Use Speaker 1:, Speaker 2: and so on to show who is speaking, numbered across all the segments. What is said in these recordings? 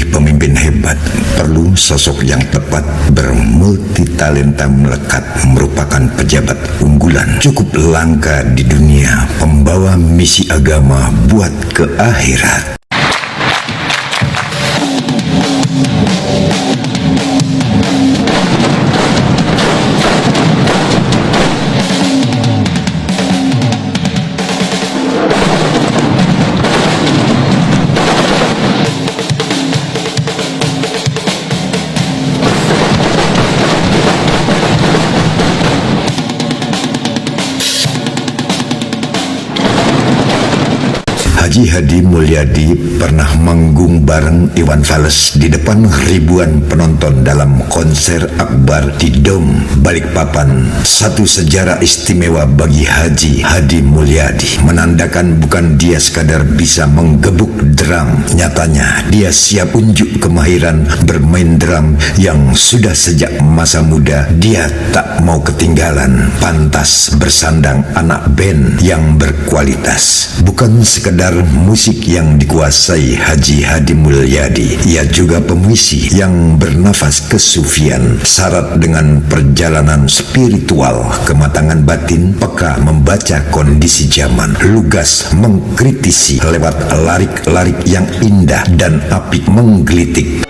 Speaker 1: memilih pemimpin hebat perlu sosok yang tepat, bermultitalenta melekat, merupakan pejabat unggulan. Cukup langka di dunia, pembawa misi agama buat ke akhirat. Haji Hadi Mulyadi pernah manggung bareng Iwan Fals di depan ribuan penonton dalam konser akbar di Dom Balikpapan. Satu sejarah istimewa bagi Haji Hadi Mulyadi, menandakan bukan dia sekadar bisa menggebuk drum, nyatanya dia siap unjuk kemahiran bermain drum yang sudah sejak masa muda dia tak mau ketinggalan, pantas bersandang anak band yang berkualitas. Bukan sekedar musik yang dikuasai Haji Hadi Mulyadi, ia juga pemuisi yang bernafas kesufian, syarat dengan perjalanan spiritual, kematangan batin, peka membaca kondisi zaman, lugas mengkritisi lewat larik-larik yang indah dan apik menggelitik.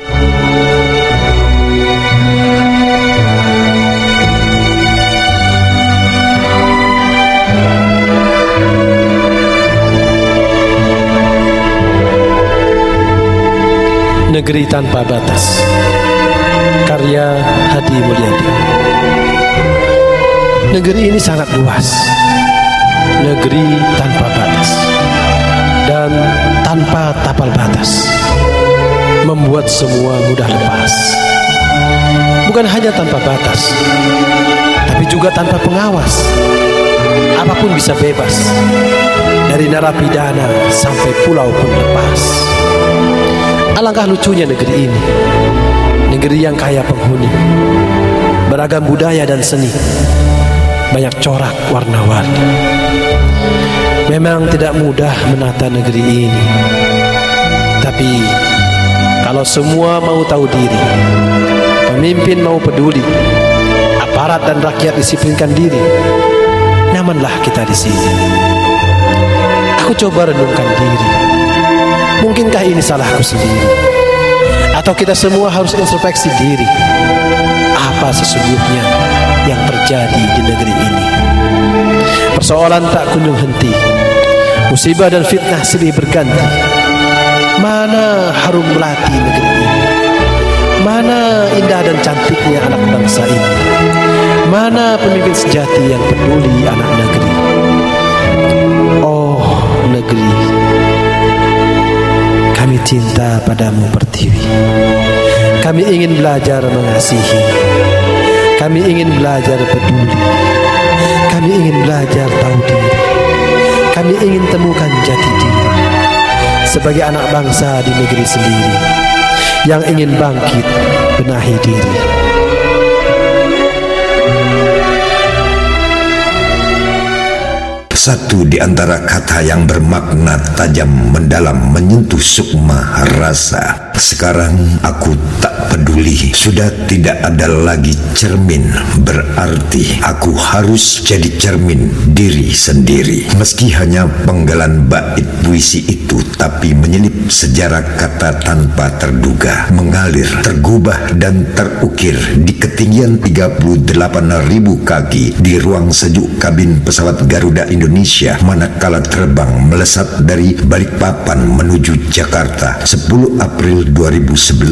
Speaker 2: Negeri Tanpa Batas, karya Hadi Mulyadi. Negeri ini sangat luas, negeri tanpa batas dan tanpa tapal batas, membuat semua mudah lepas. Bukan hanya tanpa batas, tapi juga tanpa pengawas. Apapun bisa bebas, dari narapidana sampai pulau pun lepas. Alangkah lucunya negeri ini, negeri yang kaya penghuni, beragam budaya dan seni, banyak corak warna-warni. Memang tidak mudah menata negeri ini, tapi kalau semua mau tahu diri, pemimpin mau peduli, aparat dan rakyat disiplinkan diri, nyamanlah kita di sini. Aku coba renungkan diri. Mungkinkah ini salahku sendiri? Atau kita semua harus introspeksi diri? Apa sesungguhnya yang terjadi di negeri ini? Persoalan tak kunjung henti, musibah dan fitnah silih berganti. Mana harum melati negeri ini? Mana indah dan cantiknya anak bangsa ini? Mana pemimpin sejati yang peduli anak negeri? Oh negeri, kami cinta padamu pertiwi. Kami ingin belajar mengasihi. Kami ingin belajar peduli. Kami ingin belajar tahu diri. Kami ingin temukan jati diri sebagai anak bangsa di negeri sendiri yang ingin bangkit benahi diri.
Speaker 1: Satu di antara kata yang bermakna tajam mendalam menyentuh sukma rasa. Sekarang aku tak peduli, sudah tidak ada lagi cermin. Berarti aku harus jadi cermin diri sendiri. Meski hanya penggalan bait puisi itu, tapi menyelip sejarah kata tanpa terduga, mengalir, tergubah dan terukir di ketinggian 38.000 kaki di ruang sejuk kabin pesawat Garuda Indonesia manakala terbang melesat dari Balikpapan menuju Jakarta 10 April 2011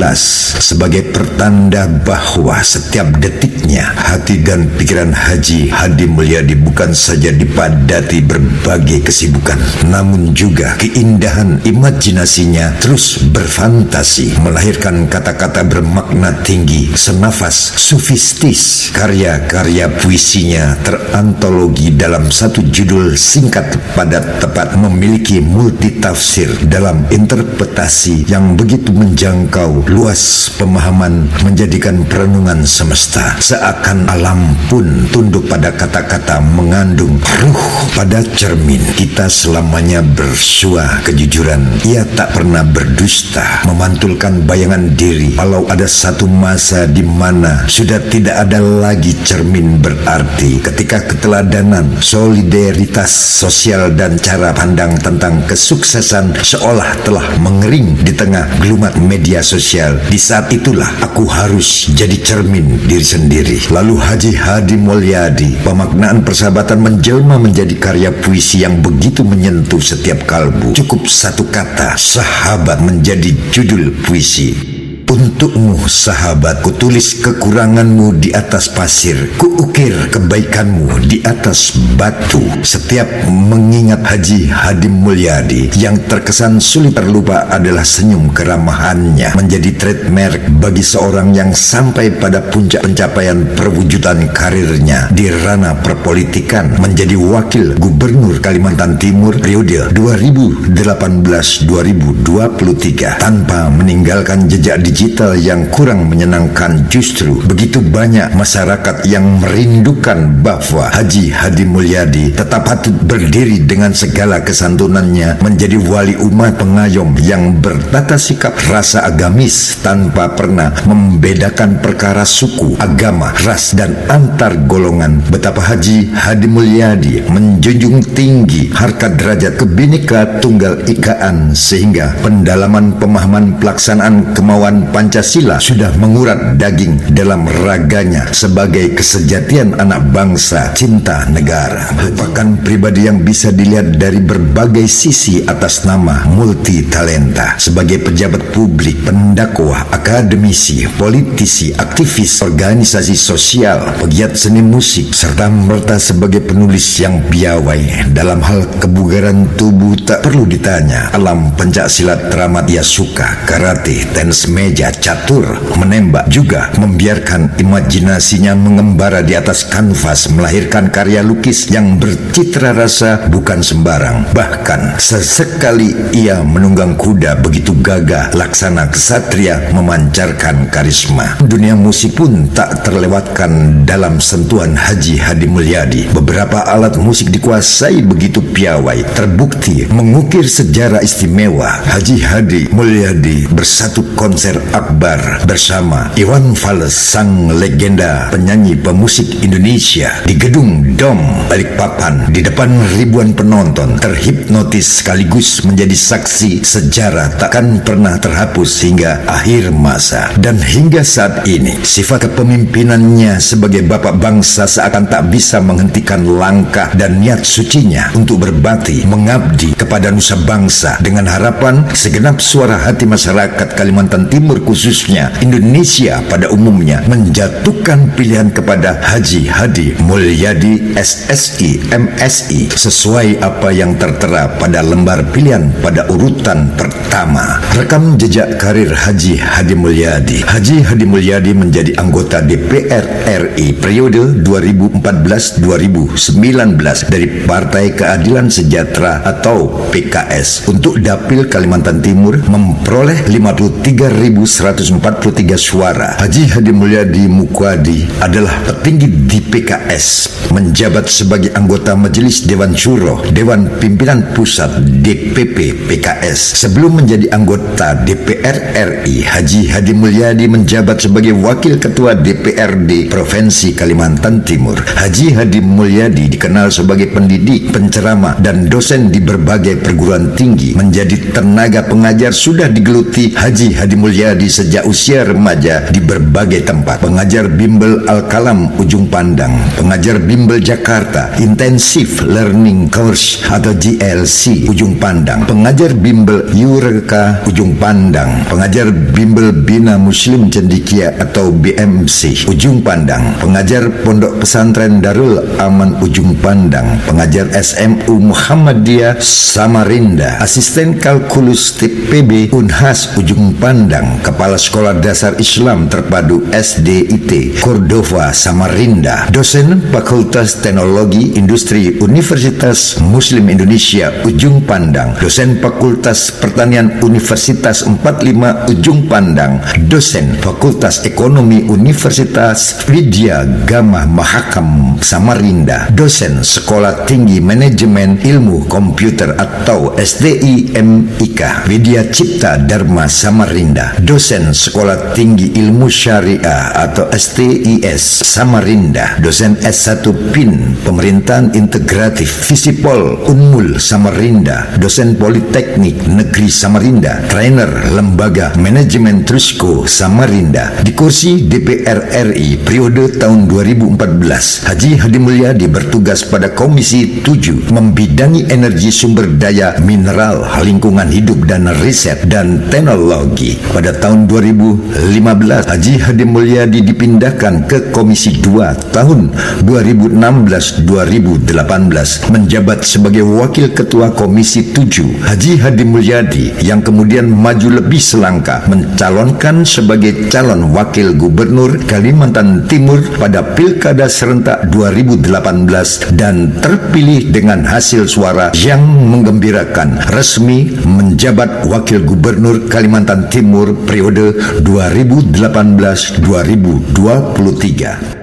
Speaker 1: sebagai pertanda bahwa setiap detiknya hati dan pikiran Haji Hadi Mulyadi bukan saja dipadati berbagai kesibukan, namun juga keindahan imajinasinya terus berfantasi melahirkan kata-kata bermakna tinggi, senafas sufistis. Karya-karya puisinya terantologi dalam satu judul betul, singkat, padat, tepat, memiliki multitafsir dalam interpretasi yang begitu menjangkau luas pemahaman, menjadikan perenungan semesta seakan alam pun tunduk pada kata-kata mengandung ruh pada cermin. Kita selamanya bersua kejujuran. Ia tak pernah berdusta, memantulkan bayangan diri. Kalau ada satu masa di mana sudah tidak ada lagi cermin berarti, ketika keteladanan, solidaritas sosial dan cara pandang tentang kesuksesan seolah telah mengering di tengah gelumat media sosial, di saat itulah aku harus jadi cermin diri sendiri. Lalu Haji Hadi Mulyadi, pemaknaan persahabatan menjelma menjadi karya puisi yang begitu menyentuh setiap kalbu. Cukup satu kata, sahabat, menjadi judul puisi. Untukmu sahabat, kutulis kekuranganmu di atas pasir, kuukir kebaikanmu di atas batu. Setiap mengingat Haji Hadi Mulyadi, yang terkesan sulit terlupa adalah senyum keramahannya, menjadi trademark bagi seorang yang sampai pada puncak pencapaian perwujudan karirnya di ranah perpolitikan, menjadi wakil gubernur Kalimantan Timur periode 2018-2023 tanpa meninggalkan jejak digital yang kurang menyenangkan. Justru begitu banyak masyarakat yang merindukan bahwa Haji Hadi Mulyadi tetap patut berdiri dengan segala kesantunannya menjadi wali umat pengayom yang bertata sikap rasa agamis tanpa pernah membedakan perkara suku, agama, ras dan antar golongan. Betapa Haji Hadi Mulyadi menjunjung tinggi harkat derajat Kebhinneka Tunggal Ikaan, sehingga pendalaman pemahaman pelaksanaan kemauan Pancasila sudah mengurat daging dalam raganya sebagai kesejatian anak bangsa cinta negara. Merupakan pribadi yang bisa dilihat dari berbagai sisi atas nama multi talenta. Sebagai pejabat publik, pendakwah, akademisi, politisi, aktivis, organisasi sosial, pegiat seni musik, serta merta sebagai penulis yang piawai. Dalam hal kebugaran tubuh tak perlu ditanya. Alam pencaksilat teramat ia suka. Karate, tenis meja, catur, menembak, juga membiarkan imajinasinya mengembara di atas kanvas, melahirkan karya lukis yang bercitra rasa bukan sembarang. Bahkan sesekali ia menunggang kuda begitu gagah, laksana kesatria, memancarkan karisma. Dunia musik pun tak terlewatkan dalam sentuhan Haji Hadi Mulyadi. Beberapa alat musik dikuasai begitu piawai, terbukti mengukir sejarah istimewa. Haji Hadi Mulyadi bersatu konser akbar bersama Iwan Fals, sang legenda penyanyi pemusik Indonesia, di gedung Dom Balikpapan di depan ribuan penonton, terhipnotis sekaligus menjadi saksi sejarah takkan pernah terhapus hingga akhir masa. Dan hingga saat ini sifat kepemimpinannya sebagai bapak bangsa seakan tak bisa menghentikan langkah dan niat sucinya untuk berbakti mengabdi kepada nusa bangsa, dengan harapan segenap suara hati masyarakat Kalimantan Timur, khususnya Indonesia pada umumnya, menjatuhkan pilihan kepada Haji Hadi Mulyadi SSI MSI sesuai apa yang tertera pada lembar pilihan pada urutan pertama. Rekam jejak karir Haji Hadi Mulyadi. Haji Hadi Mulyadi menjadi anggota DPR RI periode 2014-2019 dari Partai Keadilan Sejahtera atau PKS untuk Dapil Kalimantan Timur, memperoleh 53.143 suara. Haji Hadi Mulyadi Mukwadi adalah petinggi di PKS, menjabat sebagai anggota Majelis Dewan Syuro, Dewan Pimpinan Pusat DPP PKS. Sebelum menjadi anggota DPR RI, Haji Hadi Mulyadi menjabat sebagai Wakil Ketua DPRD Provinsi Kalimantan Timur. Haji Hadi Mulyadi dikenal sebagai pendidik, penceramah, dan dosen di berbagai perguruan tinggi. Menjadi tenaga pengajar sudah digeluti Haji Hadi Mulyadi sejak usia remaja di berbagai tempat. Pengajar Bimbel Al-Kalam Ujung Pandang, pengajar Bimbel Jakarta Intensive Learning Course atau GLC Ujung Pandang, pengajar Bimbel Eureka Ujung Pandang, pengajar Bimbel Bina Muslim Cendikia atau BMC Ujung Pandang, pengajar Pondok Pesantren Darul Aman Ujung Pandang, pengajar SMU Muhammadiyah Samarinda, asisten kalkulus TPB Unhas Ujung Pandang, Kepala Sekolah Dasar Islam Terpadu SDIT Cordova Samarinda, dosen Fakultas Teknologi Industri Universitas Muslim Indonesia Ujung Pandang, dosen Fakultas Pertanian Universitas 45 Ujung Pandang, dosen Fakultas Ekonomi Universitas Widya Gama Mahakam Samarinda, dosen Sekolah Tinggi Manajemen Ilmu Komputer atau STIMIK Widya Cipta Dharma Samarinda, dosen Sekolah Tinggi Ilmu Syariah atau STIS Samarinda, dosen S1 PIN Pemerintahan Integratif Visipol Unmul Samarinda, dosen Politeknik Negeri Samarinda, trainer Lembaga Manajemen Trusco Samarinda. Di kursi DPR RI periode tahun 2014, Haji Hadi Mulyadi bertugas pada Komisi 7 membidangi energi sumber daya mineral, lingkungan hidup dan riset dan teknologi. Pada tahun 2015, Haji Hadi Mulyadi dipindahkan ke Komisi 2 tahun 2016-2018 menjabat sebagai Wakil Ketua Komisi 7. Haji Hadi Mulyadi yang kemudian maju lebih selangkah mencalonkan sebagai calon Wakil Gubernur Kalimantan Timur pada Pilkada Serentak 2018 dan terpilih dengan hasil suara yang menggembirakan, resmi menjabat Wakil Gubernur Kalimantan Timur periode 2018-2023.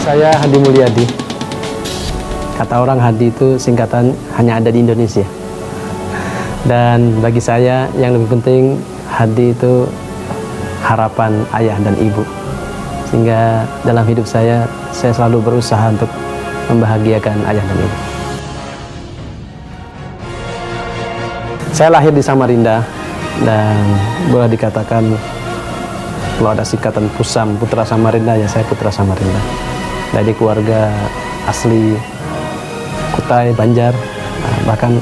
Speaker 2: Saya Hadi Mulyadi. Kata orang Hadi itu singkatan hanya ada di Indonesia. Dan bagi saya yang lebih penting, Hadi itu harapan ayah dan ibu. Sehingga dalam hidup saya selalu berusaha untuk membahagiakan ayah dan ibu. Saya lahir di Samarinda dan boleh dikatakan kalau ada singkatan Pusam, Putra Samarinda, ya saya Putra Samarinda. Dari keluarga asli Kutai, Banjar, bahkan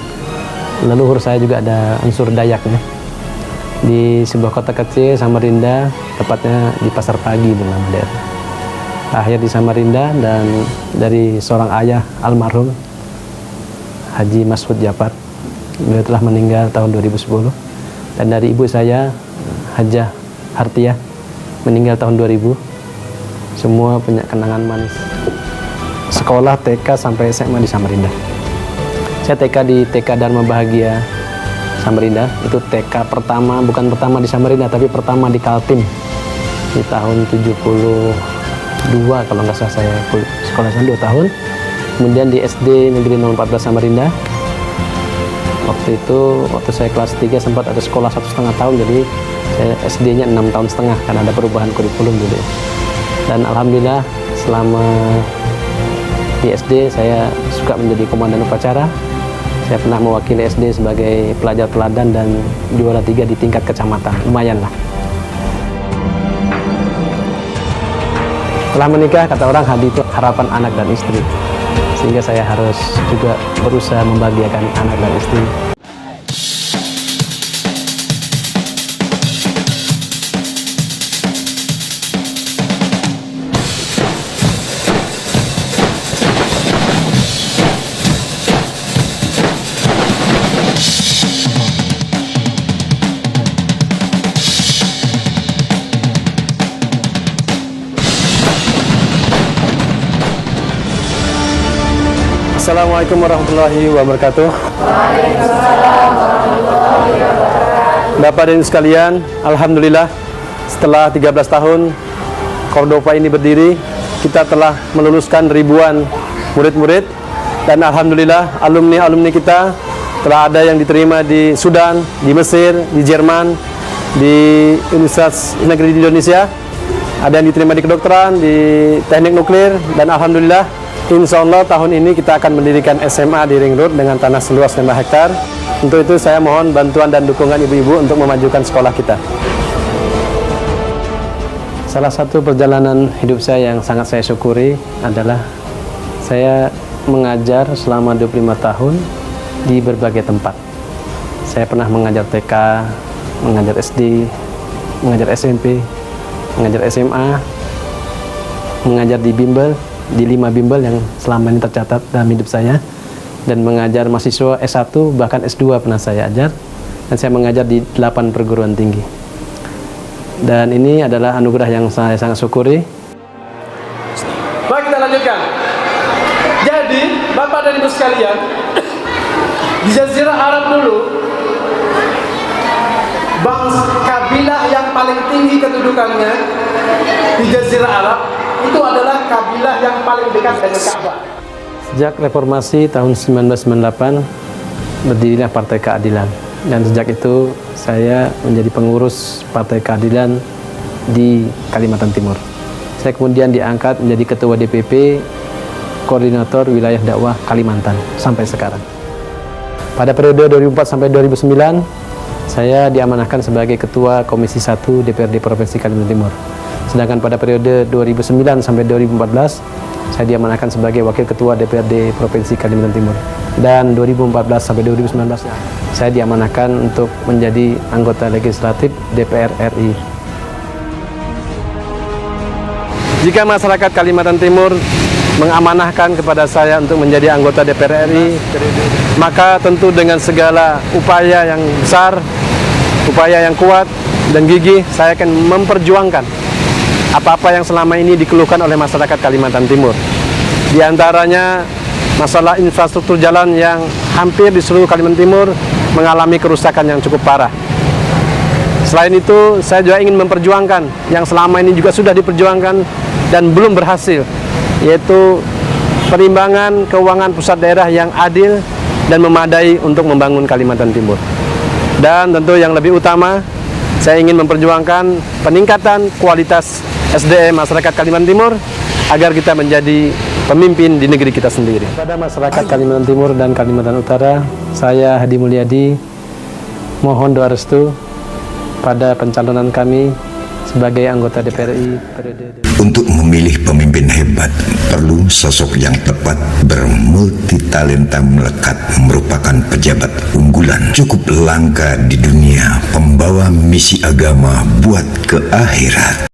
Speaker 2: leluhur saya juga ada unsur Dayak ya. Di sebuah kota kecil Samarinda, tepatnya di Pasar Pagi bernama daerah. Lahir di Samarinda dan dari seorang ayah almarhum Haji Masud Japar. Beliau telah meninggal tahun 2010. Dan dari ibu saya Hajah Hartiah meninggal tahun 2000. Semua punya kenangan manis. Sekolah TK sampai SMA di Samarinda. Saya TK di TK Dharma Bahagia Samarinda. Itu TK pertama, bukan pertama di Samarinda, tapi pertama di Kaltim. Di tahun 72 kalau nggak salah saya sekolah 2 tahun. Kemudian di SD Negeri 014 Samarinda. Waktu saya kelas 3 sempat ada sekolah 1,5 tahun, jadi saya SD-nya 6,5 tahun karena ada perubahan kurikulum dulu ya. Dan alhamdulillah selama di SD saya suka menjadi komandan upacara. Saya pernah mewakili SD sebagai pelajar teladan dan juara 3 di tingkat kecamatan. Lumayan lah. Setelah menikah, kata orang Hadi itu harapan anak dan istri. Sehingga saya harus juga berusaha membahagiakan anak dan istri. Assalamualaikum warahmatullahi wabarakatuh. Bapak dan Ibu sekalian, alhamdulillah setelah 13 tahun Cordova ini berdiri, kita telah meluluskan ribuan murid-murid dan alhamdulillah alumni-alumni kita telah ada yang diterima di Sudan, di Mesir, di Jerman, di Universitas Negeri di Indonesia, ada yang diterima di kedokteran, di teknik nuklir, dan alhamdulillah insya Allah tahun ini kita akan mendirikan SMA di Ring Road dengan tanah seluas 5 hektar. Untuk itu saya mohon bantuan dan dukungan ibu-ibu untuk memajukan sekolah kita. Salah satu perjalanan hidup saya yang sangat saya syukuri adalah saya mengajar selama 25 tahun di berbagai tempat. Saya pernah mengajar TK, mengajar SD, mengajar SMP, mengajar SMA, mengajar di bimbel, di 5 bimbel yang selama ini tercatat dalam hidup saya, dan mengajar mahasiswa S1 bahkan S2 pernah saya ajar, dan saya mengajar di 8 perguruan tinggi. Dan ini adalah anugerah yang saya sangat syukuri. Baik, kita lanjutkan. Jadi, Bapak dan Ibu sekalian, di Jazirah Arab dulu, bangsa kabilah yang paling tinggi kedudukannya di Jazirah Arab itu adalah kabilah yang paling dekat dengan Ka'bah. Sejak reformasi tahun 1998 berdirilah Partai Keadilan, dan sejak itu saya menjadi pengurus Partai Keadilan di Kalimantan Timur. Saya kemudian diangkat menjadi Ketua DPP Koordinator Wilayah Dakwah Kalimantan sampai sekarang. Pada periode 2004 sampai 2009 saya diamanahkan sebagai Ketua Komisi 1 DPRD Provinsi Kalimantan Timur. Sedangkan pada periode 2009 sampai 2014 saya diamanahkan sebagai Wakil Ketua DPRD Provinsi Kalimantan Timur. Dan 2014 sampai 2019 saya diamanahkan untuk menjadi anggota legislatif DPR RI. Jika masyarakat Kalimantan Timur mengamanahkan kepada saya untuk menjadi anggota DPR RI, maka tentu dengan segala upaya yang besar, upaya yang kuat dan gigih, saya akan memperjuangkan apa-apa yang selama ini dikeluhkan oleh masyarakat Kalimantan Timur. Di antaranya masalah infrastruktur jalan yang hampir di seluruh Kalimantan Timur mengalami kerusakan yang cukup parah. Selain itu, saya juga ingin memperjuangkan yang selama ini juga sudah diperjuangkan dan belum berhasil, yaitu perimbangan keuangan pusat daerah yang adil dan memadai untuk membangun Kalimantan Timur. Dan tentu yang lebih utama, saya ingin memperjuangkan peningkatan kualitas SDM masyarakat Kalimantan Timur agar kita menjadi pemimpin di negeri kita sendiri. Pada masyarakat Kalimantan Timur dan Kalimantan Utara, saya Hadi Mulyadi mohon doa restu pada pencalonan kami sebagai anggota DPR RI periode.
Speaker 1: Untuk memilih pemimpin hebat, perlu sosok yang tepat, bermultitalenta melekat, merupakan pejabat unggulan, cukup langka di dunia, pembawa misi agama buat ke akhirat.